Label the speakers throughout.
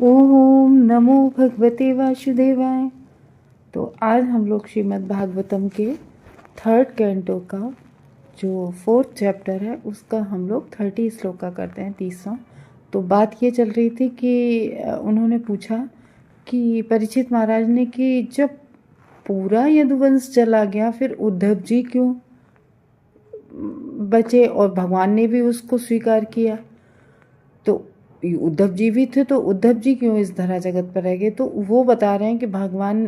Speaker 1: ओम नमो भगवते वासुदेवाय। तो आज हम लोग श्रीमद् भागवतम के थर्ड कैंटो का जो फोर्थ चैप्टर है उसका हम लोग 30 श्लोक का करते हैं, 30वां। तो बात ये चल रही थी कि उन्होंने पूछा कि परीक्षित महाराज ने कि जब पूरा यदुवंश चला गया फिर उद्धव जी क्यों बचे और भगवान ने भी उसको स्वीकार किया, तो उद्धव जी भी थे तो उद्धव जी क्यों इस धरा जगत पर रह गए। तो वो बता रहे हैं कि भगवान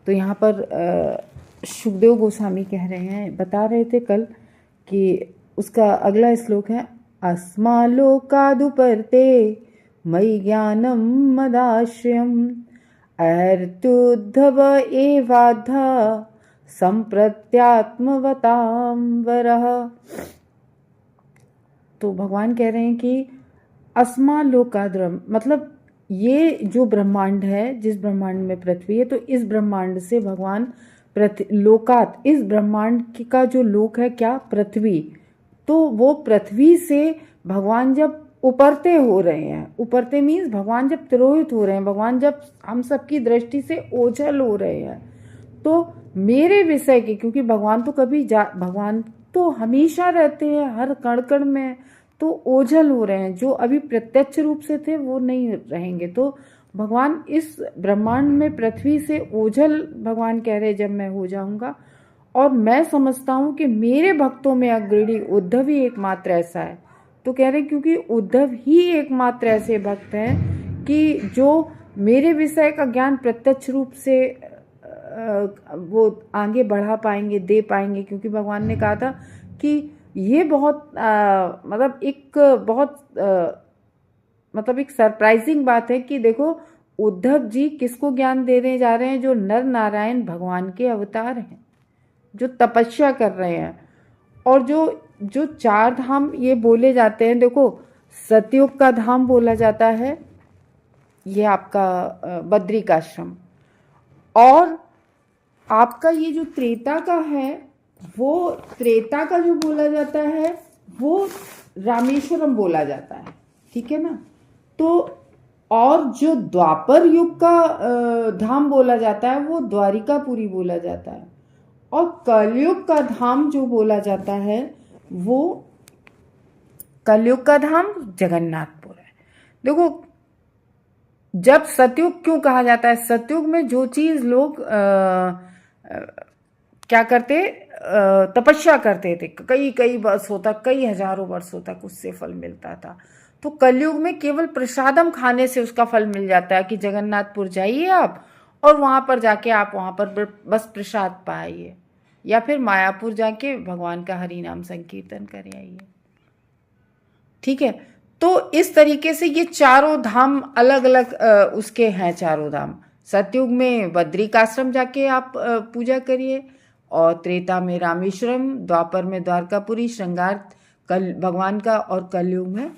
Speaker 1: तो यहाँ पर सुखदेव गोस्वामी कह रहे हैं, बता रहे थे कल कि उसका अगला श्लोक है अस्मालोकादुपर्ते मयि ज्ञानम मदाश्रयम अर्तुद्धव एवाधा संप्रत्यात्मवताम वरः। तो भगवान कह रहे हैं कि अस्मा लोकाद्रम मतलब ये जो ब्रह्मांड है, जिस ब्रह्मांड में पृथ्वी है, तो इस ब्रह्मांड से भगवान लोकात, इस ब्रह्मांड का जो लोक है क्या, पृथ्वी, तो वो पृथ्वी से भगवान जब उपरते हो रहे हैं, उपरते मीन्स भगवान जब तिरोहित हो रहे हैं, भगवान जब हम सबकी दृष्टि से ओझल हो रहे हैं, तो मेरे विषय के, क्योंकि भगवान तो भगवान तो हमेशा रहते हैं हर कण कण में, तो ओझल हो रहे हैं, जो अभी प्रत्यक्ष रूप से थे वो नहीं रहेंगे। तो भगवान इस ब्रह्मांड में पृथ्वी से ओझल, भगवान कह रहे जब मैं हो जाऊंगा, और मैं समझता हूं कि मेरे भक्तों में अग्रणी उद्धव ही एकमात्र ऐसा है। तो कह रहे क्योंकि उद्धव ही एकमात्र ऐसे भक्त हैं कि जो मेरे विषय का ज्ञान प्रत्यक्ष रूप से वो आगे बढ़ा पाएंगे, दे पाएंगे, क्योंकि भगवान ने कहा था कि ये बहुत मतलब एक सरप्राइजिंग बात है कि देखो उद्धव जी किसको ज्ञान देने जा रहे हैं, जो नर नारायण भगवान के अवतार हैं, जो तपस्या कर रहे हैं, और जो जो चार धाम ये बोले जाते हैं, देखो सतयुग का धाम बोला जाता है ये आपका बद्रिकाश्रम, और आपका ये जो त्रेता का है, वो त्रेता का जो बोला जाता है वो रामेश्वरम बोला जाता है, ठीक है ना। तो और जो द्वापर युग का धाम बोला जाता है वो द्वारिकापुरी बोला जाता है, और कलयुग का धाम जो बोला जाता है वो कलयुग का धाम जगन्नाथपुर है। देखो जब सतयुग क्यों कहा जाता है, सतयुग में जो चीज लोग क्या करते, तपस्या करते थे, कई कई वर्षों तक, कई हजारों वर्षों तक उससे फल मिलता था। तो कलयुग में केवल प्रसादम खाने से उसका फल मिल जाता है कि जगन्नाथपुर जाइए आप और वहां पर जाके आप वहां पर बस प्रसाद पाइए, या फिर मायापुर जाके भगवान का हरि नाम संकीर्तन कर आइए, ठीक है। तो इस तरीके से ये चारों धाम अलग अलग उसके हैं, चारों धाम। सतयुग में बद्रिकाश्रम जाके आप पूजा करिए, और त्रेता में रामेश्वरम, द्वापर में द्वारकापुरी श्रृंगार कल भगवान का, और कलयुग में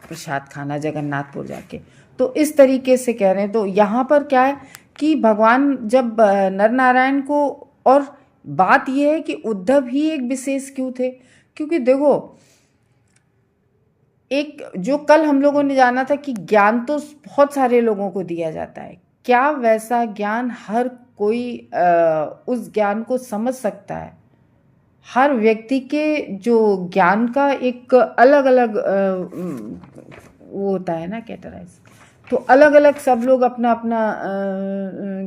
Speaker 1: प्रसाद खाना जगन्नाथपुर जाके। तो इस तरीके से कह रहे हैं। तो यहाँ पर क्या है कि भगवान जब नर नारायण को, और बात यह है कि उद्धव ही एक विशेष क्यों थे, क्योंकि देखो एक जो कल हम लोगों ने जाना था कि ज्ञान तो बहुत सारे लोगों को दिया जाता है, क्या वैसा ज्ञान हर कोई उस ज्ञान को समझ सकता है। हर व्यक्ति के जो ज्ञान का एक अलग अलग वो होता है ना, कैटेगराइज, तो अलग अलग सब लोग अपना अपना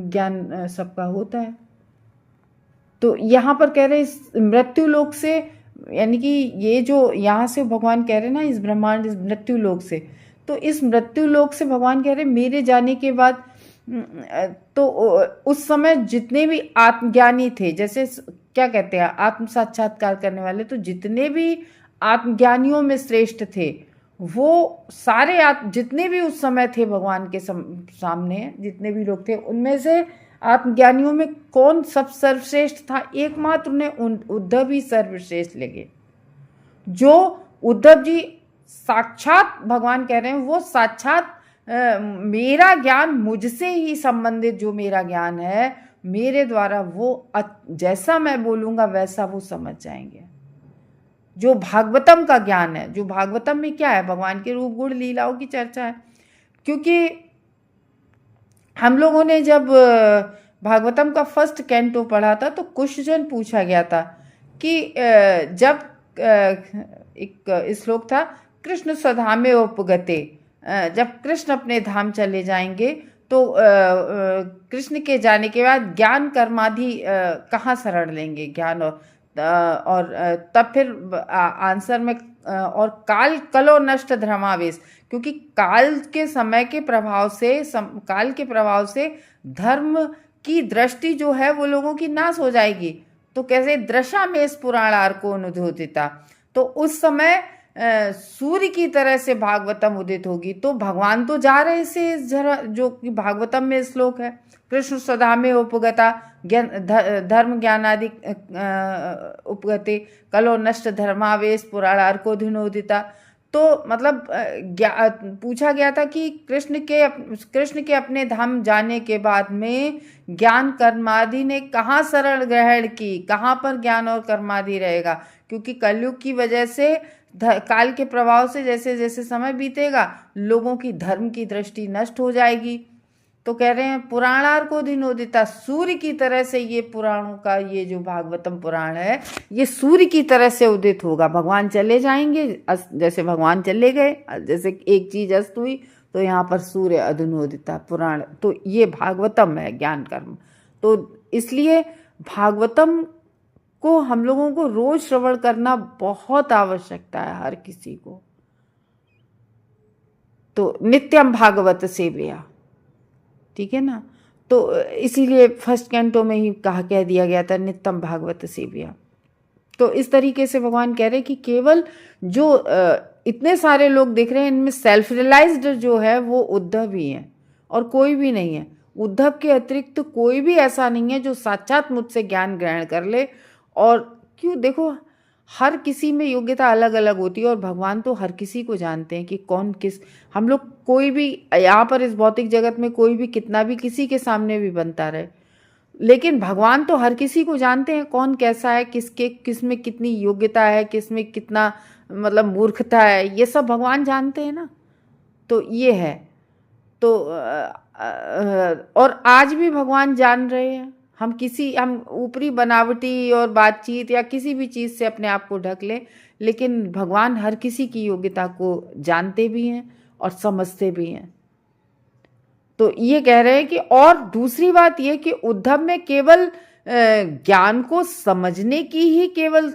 Speaker 1: ज्ञान सबका होता है। तो यहाँ पर कह रहे मृत्यु लोक से, यानी कि ये जो यहाँ से भगवान कह रहे हैं ना, इस ब्रह्मांड, इस मृत्यु लोक से, तो इस मृत्यु लोक से भगवान कह रहे मेरे जाने के बाद, तो उस समय जितने भी आत्मज्ञानी थे, जैसे क्या कहते हैं आत्म साक्षात्कार करने वाले, तो जितने भी आत्मज्ञानियों में श्रेष्ठ थे वो सारे जितने भी उस समय थे भगवान के सामने, जितने भी लोग थे, उनमें से आत्मज्ञानियों में कौन सब सर्वश्रेष्ठ था, एकमात्र उन्हें उद्धव ही सर्वश्रेष्ठ लगे। जो उद्धव जी साक्षात भगवान कह रहे हैं वो साक्षात मेरा ज्ञान, मुझसे ही संबंधित जो मेरा ज्ञान है, मेरे द्वारा वो जैसा मैं बोलूंगा वैसा वो समझ जाएंगे। जो भागवतम का ज्ञान है, जो भागवतम में क्या है, भगवान के रूप गुण लीलाओं की चर्चा है, क्योंकि हम लोगों ने जब भागवतम का फर्स्ट कैंटो पढ़ा था तो क्वेश्चन पूछा गया था कि जब एक श्लोक था, कृष्ण स्वधामे उपगते, जब कृष्ण अपने धाम चले जाएंगे तो कृष्ण के जाने के बाद ज्ञान कर्मादि कहाँ शरण लेंगे, ज्ञान और तब फिर आंसर में और काल कलो नष्ट धर्मावेश, क्योंकि काल के समय के प्रभाव से काल के प्रभाव से धर्म की दृष्टि जो है वो लोगों की नाश हो जाएगी। तो कैसे दृशा में इस पुराणार को अनुधोदिता, तो उस समय सूर्य की तरह से भागवतम उदित होगी। तो भगवान तो जा रहे से जो कि भागवतम में श्लोक है, कृष्ण स्वधामे उपगता धर्म ज्ञान आदि उपगते कलो नष्ट धर्मावेश पुराणार को धुनोदिता। तो मतलब पूछा गया था कि कृष्ण के अपने धाम जाने के बाद में ज्ञान कर्मादि ने कहाँ शरण ग्रहण की, कहाँ पर ज्ञान और कर्मादि रहेगा, क्योंकि कलयुग की वजह से काल के प्रभाव से जैसे जैसे समय बीतेगा लोगों की धर्म की दृष्टि नष्ट हो जाएगी। तो कह रहे हैं पुराणार को दिनोदिता, सूर्य की तरह से ये पुराणों का ये जो भागवतम पुराण है ये सूर्य की तरह से उदित होगा। भगवान चले जाएंगे, जैसे भगवान चले गए, जैसे एक चीज अस्त हुई तो यहाँ पर सूर्य अधुनोदिता पुराण, तो ये भागवतम है ज्ञान कर्म। तो इसलिए भागवतम को हम लोगों को रोज श्रवण करना बहुत आवश्यकता है हर किसी को। तो नित्यम भागवत सेवया, ठीक है ना। तो इसीलिए फर्स्ट कैंटो में ही कह दिया गया था नित्यम भागवत सेवया। तो इस तरीके से भगवान कह रहे हैं कि केवल जो इतने सारे लोग दिख रहे हैं इनमें सेल्फ रियलाइज्ड जो है वो उद्धव ही है और कोई भी नहीं है। उद्धव के अतिरिक्त तो कोई भी ऐसा नहीं है जो साक्षात मुझसे ज्ञान ग्रहण कर ले। और क्यों, देखो हर किसी में योग्यता अलग अलग होती है और भगवान तो हर किसी को जानते हैं कि कौन किस, हम लोग कोई भी यहाँ पर इस भौतिक जगत में कोई भी कितना भी किसी के सामने भी बनता रहे, लेकिन भगवान तो हर किसी को जानते हैं कौन कैसा है, किस में कितनी योग्यता है, किस में कितना मतलब मूर्खता है, ये सब भगवान जानते हैं ना। तो ये है। तो और आज भी भगवान जान रहे हैं। हम ऊपरी बनावटी और बातचीत या किसी भी चीज़ से अपने आप को ढक लें, लेकिन भगवान हर किसी की योग्यता को जानते भी हैं और समझते भी हैं। तो ये कह रहे हैं कि, और दूसरी बात ये कि उद्धव में केवल ज्ञान को समझने की ही केवल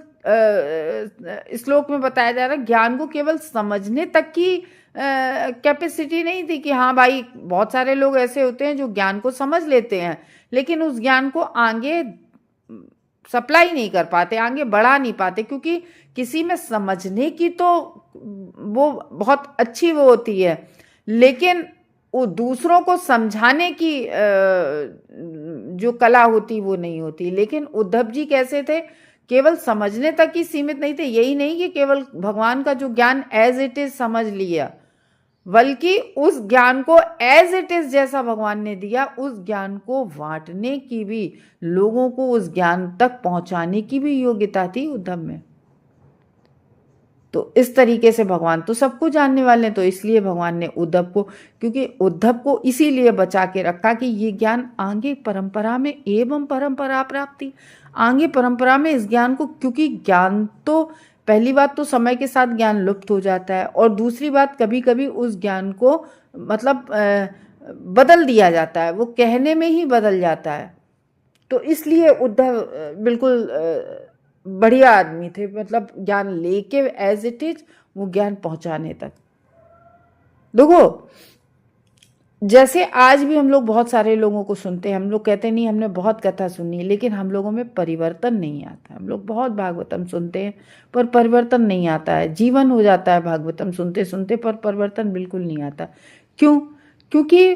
Speaker 1: श्लोक में बताया जा रहा है, ज्ञान को केवल समझने तक की कैपेसिटी नहीं थी कि हाँ भाई बहुत सारे लोग ऐसे होते हैं जो ज्ञान को समझ लेते हैं लेकिन उस ज्ञान को आगे सप्लाई नहीं कर पाते, आगे बढ़ा नहीं पाते, क्योंकि किसी में समझने की तो वो बहुत अच्छी वो होती है लेकिन वो दूसरों को समझाने की जो कला होती वो नहीं होती। लेकिन उद्धव जी कैसे थे, केवल समझने तक ही सीमित नहीं थे। यही नहीं कि केवल भगवान का जो ज्ञान एज इट इज समझ लिया, बल्कि उस ज्ञान को एज इट इज जैसा भगवान ने दिया उस ज्ञान को बांटने की भी, लोगों को उस ज्ञान तक पहुंचाने की भी योग्यता थी उद्धव में। तो इस तरीके से भगवान तो सबको जानने वाले हैं, तो इसलिए भगवान ने उद्धव को, क्योंकि उद्धव को इसीलिए बचा के रखा कि ये ज्ञान आगे परंपरा में एवं परंपरा प्राप्ति, आगे परंपरा में इस ज्ञान को, क्योंकि ज्ञान तो पहली बात तो समय के साथ ज्ञान लुप्त हो जाता है और दूसरी बात कभी कभी उस ज्ञान को मतलब बदल दिया जाता है, वो कहने में ही बदल जाता है। तो इसलिए उद्धव बिल्कुल बढ़िया आदमी थे, मतलब ज्ञान लेके एज इट इज वो ज्ञान पहुंचाने तक। देखो जैसे आज भी हम लोग बहुत सारे लोगों को सुनते हैं, हम लोग कहते नहीं हमने बहुत कथा सुनी, लेकिन हम लोगों में परिवर्तन नहीं आता। हम लोग बहुत भागवतम सुनते हैं पर परिवर्तन नहीं आता है, जीवन हो जाता है भागवतम सुनते सुनते पर परिवर्तन बिल्कुल नहीं आता। क्यों? क्योंकि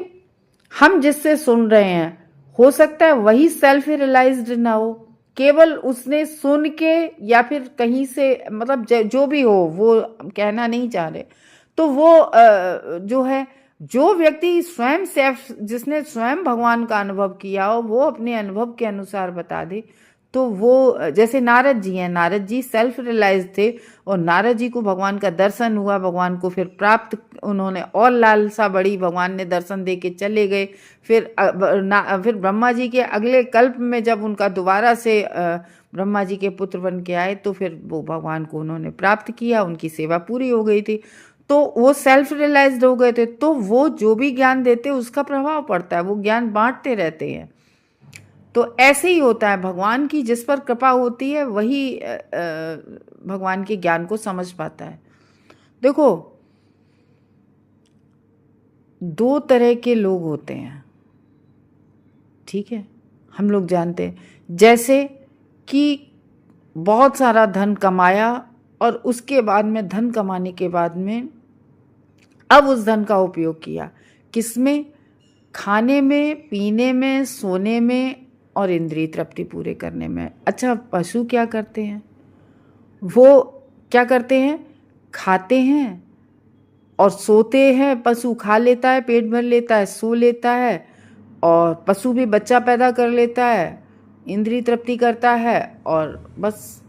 Speaker 1: हम जिससे सुन रहे हैं हो सकता है वही सेल्फ रियलाइज्ड ना हो, केवल उसने सुन के या फिर कहीं से मतलब जो भी हो वो कहना नहीं चाह रहे, तो वो जो है, जो व्यक्ति स्वयं जिसने स्वयं भगवान का अनुभव किया हो वो अपने अनुभव के अनुसार बता दे, तो वो जैसे नारद जी हैं, नारद जी सेल्फ रियलाइज थे और नारद जी को भगवान का दर्शन हुआ, भगवान को फिर प्राप्त उन्होंने और लालसा बढ़ी, भगवान ने दर्शन दे के चले गए। फिर फिर ब्रह्मा जी के अगले कल्प में जब उनका दोबारा से ब्रह्मा जी के पुत्र बन के आए तो फिर वो भगवान को उन्होंने प्राप्त किया, उनकी सेवा पूरी हो गई थी। तो वो सेल्फ रियलाइज्ड हो गए थे, तो वो जो भी ज्ञान देते उसका प्रभाव पड़ता है, वो ज्ञान बांटते रहते हैं। तो ऐसे ही होता है, भगवान की जिस पर कृपा होती है वही भगवान के ज्ञान को समझ पाता है। देखो, दो तरह के लोग होते हैं, ठीक है, हम लोग जानते हैं। जैसे कि बहुत सारा धन कमाया और उसके बाद में, धन कमाने के बाद में अब उस धन का उपयोग किया किसमें? खाने में, पीने में, सोने में और इंद्रिय तृप्ति पूरे करने में। अच्छा, पशु क्या करते हैं? वो क्या करते हैं? खाते हैं और सोते हैं। पशु खा लेता है, पेट भर लेता है, सो लेता है, और पशु भी बच्चा पैदा कर लेता है, इंद्रिय तृप्ति करता है और बस।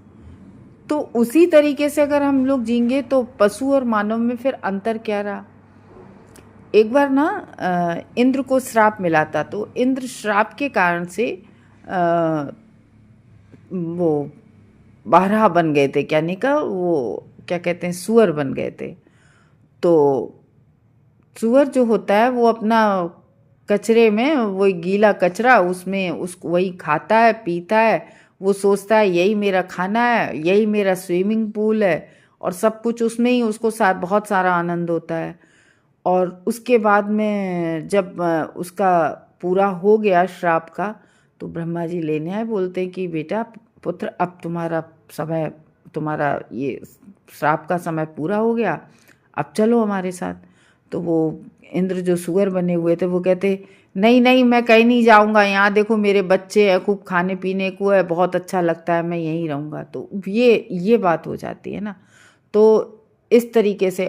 Speaker 1: तो उसी तरीके से अगर हम लोग जीएंगे तो पशु और मानव में फिर अंतर क्या रहा? एक बार ना इंद्र को श्राप मिला था, तो इंद्र श्राप के कारण से वो बारहा बन गए थे, क्या नहीं का, वो क्या कहते हैं, सुअर बन गए थे। तो सुअर जो होता है वो अपना कचरे में, वो गीला कचरा, उसमें उसको वही खाता है, पीता है, वो सोचता है यही मेरा खाना है, यही मेरा स्विमिंग पूल है, और सब कुछ उसमें ही उसको बहुत सारा आनंद होता है। और उसके बाद में जब उसका पूरा हो गया श्राप का, तो ब्रह्मा जी लेने आए, बोलते हैं कि बेटा पुत्र, अब तुम्हारा समय, तुम्हारा ये श्राप का समय पूरा हो गया, अब चलो हमारे साथ। तो वो इंद्र जो सुअर बने हुए थे वो कहते, नहीं नहीं, मैं कहीं नहीं जाऊंगा, यहाँ देखो मेरे बच्चे हैं, खूब खाने पीने को है, बहुत अच्छा लगता है, मैं यहीं रहूँगा। तो ये बात हो जाती है ना। तो इस तरीके से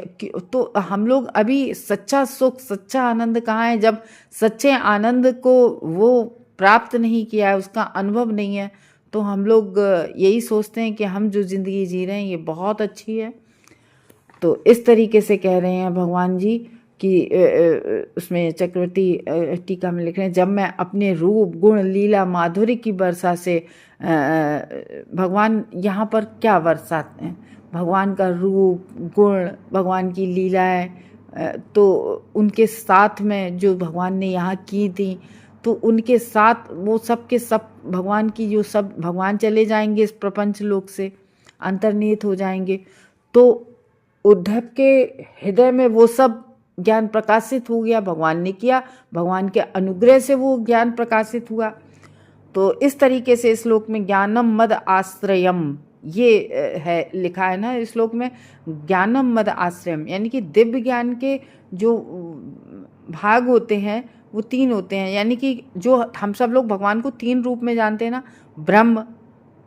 Speaker 1: तो हम लोग अभी सच्चा सुख, सच्चा आनंद कहाँ है? जब सच्चे आनंद को वो प्राप्त नहीं किया है, उसका अनुभव नहीं है, तो हम लोग यही सोचते हैं कि हम जो ज़िंदगी जी रहे हैं ये बहुत अच्छी है। तो इस तरीके से कह रहे हैं भगवान जी कि उसमें चक्रवर्ती टीका में लिख रहे हैं, जब मैं अपने रूप, गुण, लीला, माधुर्य की वर्षा से, भगवान यहाँ पर क्या वर्षाते हैं? भगवान का रूप, गुण, भगवान की लीलाएं, तो उनके साथ में जो भगवान ने यहाँ की थी, तो उनके साथ वो सब के सब भगवान की, जो सब भगवान चले जाएंगे इस प्रपंच लोक से, अंतर्निहित हो जाएंगे। तो उद्धव के हृदय में वो सब ज्ञान प्रकाशित हो गया, भगवान ने किया, भगवान के अनुग्रह से वो ज्ञान प्रकाशित हुआ। तो इस तरीके से इस श्लोक में ज्ञानम मद आश्रयम, ये है लिखा है ना इस श्लोक में, ज्ञानम मद आश्रयम, यानी कि दिव्य ज्ञान के जो भाग होते हैं वो तीन होते हैं। यानी कि जो हम सब लोग भगवान को तीन रूप में जानते हैं ना, ब्रह्म,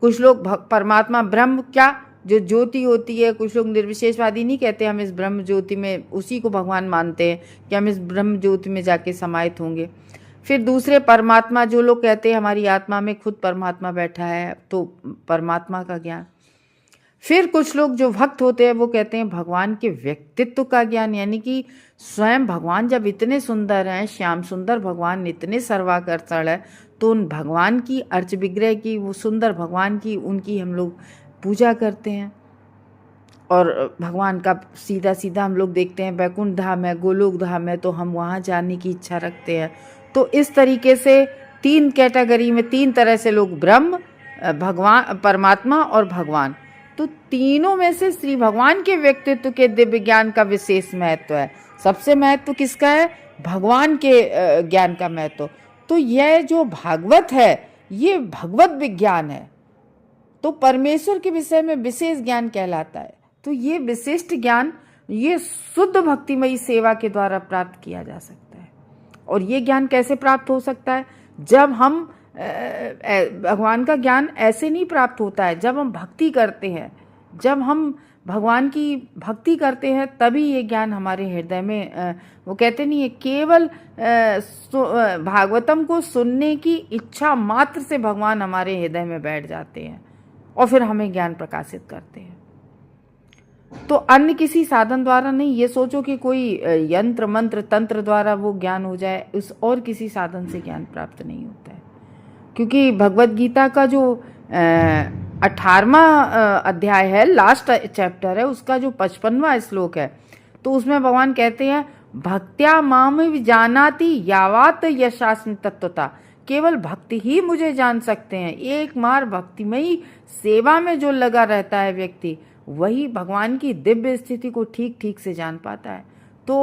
Speaker 1: कुछ लोग परमात्मा ब्रह्म, क्या जो ज्योति होती है, कुछ लोग निर्विशेषवादी नहीं कहते, हम इस ब्रह्म ज्योति में उसी को भगवान मानते हैं कि हम इस ब्रह्म ज्योति में जाके समाहित होंगे। फिर दूसरे परमात्मा, जो लोग कहते हैं हमारी आत्मा में खुद परमात्मा बैठा है, तो परमात्मा का ज्ञान। फिर कुछ लोग जो भक्त होते हैं वो कहते हैं भगवान के व्यक्तित्व का ज्ञान, यानी कि स्वयं भगवान जब इतने सुंदर हैं, श्याम सुंदर भगवान इतने सर्वाकर्षण है, तो उन भगवान की अर्च विग्रह की, वो सुंदर भगवान की, उनकी हम लोग पूजा करते हैं। और भगवान का सीधा सीधा हम लोग देखते हैं वैकुंठ धाम है, गोलोक धाम है, तो हम वहाँ जाने की इच्छा रखते हैं। तो इस तरीके से तीन कैटेगरी में, तीन तरह से लोग, ब्रह्म, भगवान, परमात्मा और भगवान। तो तीनों में से श्री भगवान के व्यक्तित्व के दिव्य ज्ञान का विशेष महत्व है। सबसे महत्व किसका है? भगवान के ज्ञान का महत्व। तो यह जो भागवत है ये भगवत विज्ञान है, तो परमेश्वर के विषय में विशेष ज्ञान कहलाता है। तो ये विशिष्ट ज्ञान, ये शुद्ध भक्तिमयी सेवा के द्वारा प्राप्त किया जा सकता है। और ये ज्ञान कैसे प्राप्त हो सकता है? जब हम भगवान का ज्ञान ऐसे नहीं प्राप्त होता है, जब हम भक्ति करते हैं, जब हम भगवान की भक्ति करते हैं तभी ये ज्ञान हमारे हृदय में वो कहते नहीं है केवल भागवतम को सुनने की इच्छा मात्र से भगवान हमारे हृदय में बैठ जाते हैं और फिर हमें ज्ञान प्रकाशित करते हैं। तो अन्य किसी साधन द्वारा नहीं, ये सोचो कि कोई यंत्र मंत्र तंत्र द्वारा वो ज्ञान हो जाए, उस और किसी साधन से ज्ञान प्राप्त नहीं होता है। क्योंकि भगवत गीता का जो 18वां अध्याय है, लास्ट चैप्टर है, उसका जो 55वां श्लोक है, तो उसमें भगवान कहते हैं भक्त्या माम जानाति यावात यशास्मि तत्वता, केवल भक्ति ही मुझे जान सकते हैं। एक मार भक्तिमयी सेवा में जो लगा रहता है व्यक्ति, वही भगवान की दिव्य स्थिति को ठीक ठीक से जान पाता है। तो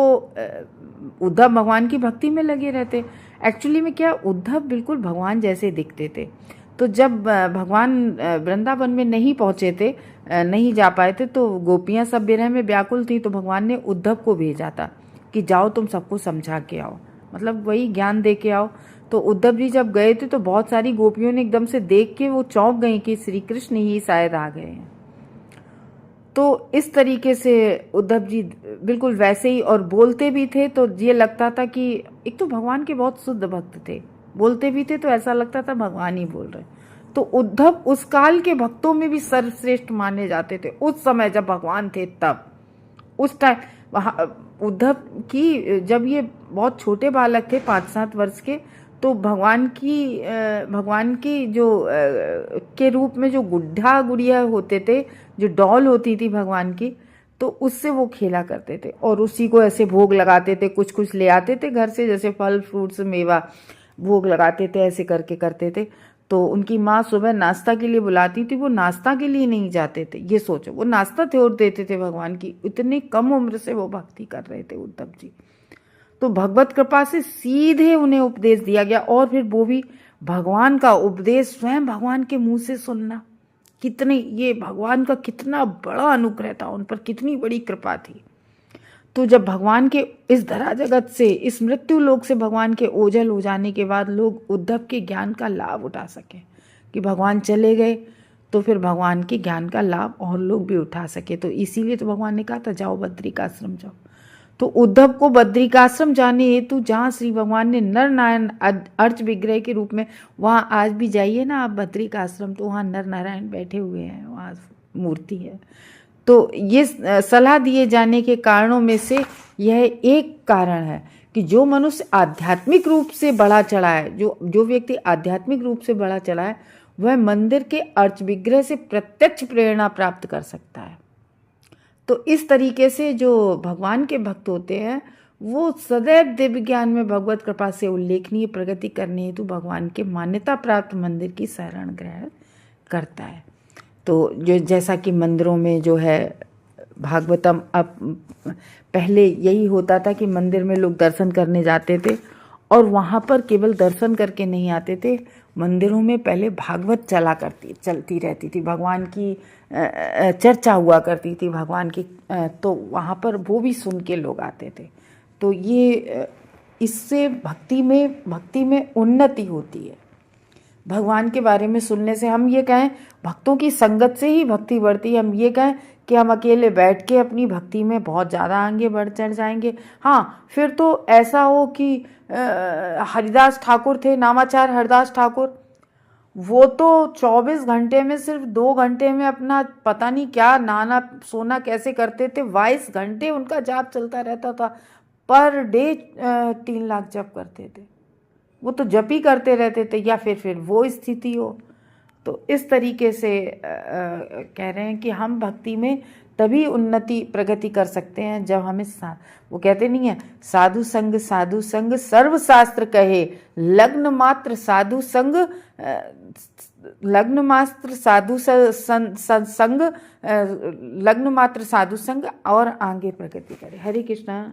Speaker 1: उद्धव भगवान की भक्ति में लगे रहते। एक्चुअली में क्या, उद्धव बिल्कुल भगवान जैसे दिखते थे। तो जब भगवान वृंदावन में नहीं पहुंचे थे, नहीं जा पाए थे, तो गोपियां सब विरह में व्याकुल थी, तो भगवान ने उद्धव को भेजा था कि जाओ तुम सबको समझा के आओ, मतलब वही ज्ञान दे के आओ। तो उद्धव जी जब गए थे तो बहुत सारी गोपियों ने एकदम से देख के वो चौंक गई कि श्री कृष्ण ही शायद आ गए हैं। तो इस तरीके से उद्धव जी बिल्कुल वैसे ही, और बोलते भी थे तो ये लगता था कि एक तो भगवान के बहुत शुद्ध भक्त थे, बोलते भी थे तो ऐसा लगता था भगवान ही बोल रहे। तो उद्धव उस काल के भक्तों में भी सर्वश्रेष्ठ माने जाते थे। उस समय जब भगवान थे तब, उस टाइम उद्धव की, जब ये बहुत छोटे बालक थे 5-7 वर्ष के, तो भगवान की जो के रूप में जो गुड्ढा गुड़िया होते थे, जो डॉल होती थी भगवान की, तो उससे वो खेला करते थे और उसी को ऐसे भोग लगाते थे। कुछ कुछ ले आते थे घर से, जैसे फल फ्रूट्स मेवा भोग लगाते थे, ऐसे करके करते थे। तो उनकी माँ सुबह नाश्ता के लिए बुलाती थी, वो नाश्ता के लिए नहीं जाते थे। ये सोचो, वो नाश्ता छोड़ देते थे भगवान की, इतनी कम उम्र से वो भक्ति कर रहे थे उद्धव जी। तो भगवत कृपा से सीधे उन्हें उपदेश दिया गया, और फिर वो भी भगवान का उपदेश स्वयं भगवान के मुंह से सुनना। कितने, ये भगवान का कितना बड़ा अनुग्रह था उन पर, कितनी बड़ी कृपा थी। तो जब भगवान के इस धरा जगत से, इस मृत्यु लोक से भगवान के ओझल हो जाने के बाद लोग उद्धव के ज्ञान का लाभ उठा सके, कि भगवान चले गए तो फिर भगवान के ज्ञान का लाभ और लोग भी उठा सके। तो इसीलिए तो भगवान ने कहा था जाओ बद्रिकाश्रम जाओ। तो उद्धव को बद्रिकाश्रम जाने हेतु, जहाँ श्री भगवान ने नर नारायण अर्च विग्रह के रूप में, वहाँ आज भी जाइए ना आप बद्रिकाश्रम, तो वहाँ नर नारायण बैठे हुए हैं, वहाँ मूर्ति है। तो ये सलाह दिए जाने के कारणों में से यह एक कारण है कि जो मनुष्य आध्यात्मिक रूप से बढ़ा चढ़ा है, जो व्यक्ति आध्यात्मिक रूप से बढ़ा चढ़ा है, वह मंदिर के अर्च विग्रह से प्रत्यक्ष प्रेरणा प्राप्त कर सकता है। तो इस तरीके से जो भगवान के भक्त होते हैं, वो सदैव दिव्य ज्ञान में भगवत कृपा से उल्लेखनीय प्रगति करने हेतु भगवान के मान्यता प्राप्त मंदिर की शरण ग्रहण करता है। तो जो जैसा कि मंदिरों में जो है भागवतम, अब पहले यही होता था कि मंदिर में लोग दर्शन करने जाते थे, और वहाँ पर केवल दर्शन करके नहीं आते थे, मंदिरों में पहले भागवत चलती रहती थी, भगवान की चर्चा हुआ करती थी भगवान की, तो वहाँ पर वो भी सुन के लोग आते थे। तो ये इससे भक्ति में उन्नति होती है। भगवान के बारे में सुनने से, हम ये कहें भक्तों की संगत से ही भक्ति बढ़ती है। हम ये कहें कि हम अकेले बैठ के अपनी भक्ति में बहुत ज़्यादा आगे बढ़ चढ़ जाएंगे, हाँ, फिर तो ऐसा हो कि हरिदास ठाकुर थे, नामाचार हरिदास ठाकुर, वो तो 24 घंटे में सिर्फ 2 घंटे में अपना पता नहीं क्या नहाना सोना कैसे करते थे, 22 घंटे उनका जाप चलता रहता था, पर डे 3 लाख जप करते थे। वो तो जप ही करते रहते थे, या फिर वो स्थिति हो। तो इस तरीके से कह रहे हैं कि हम भक्ति में तभी उन्नति प्रगति कर सकते हैं जब हमें वो कहते नहीं है, साधु संग सर्वशास्त्र कहे, लग्न मात्र साधु संग और आगे प्रगति करे। हरे कृष्णा।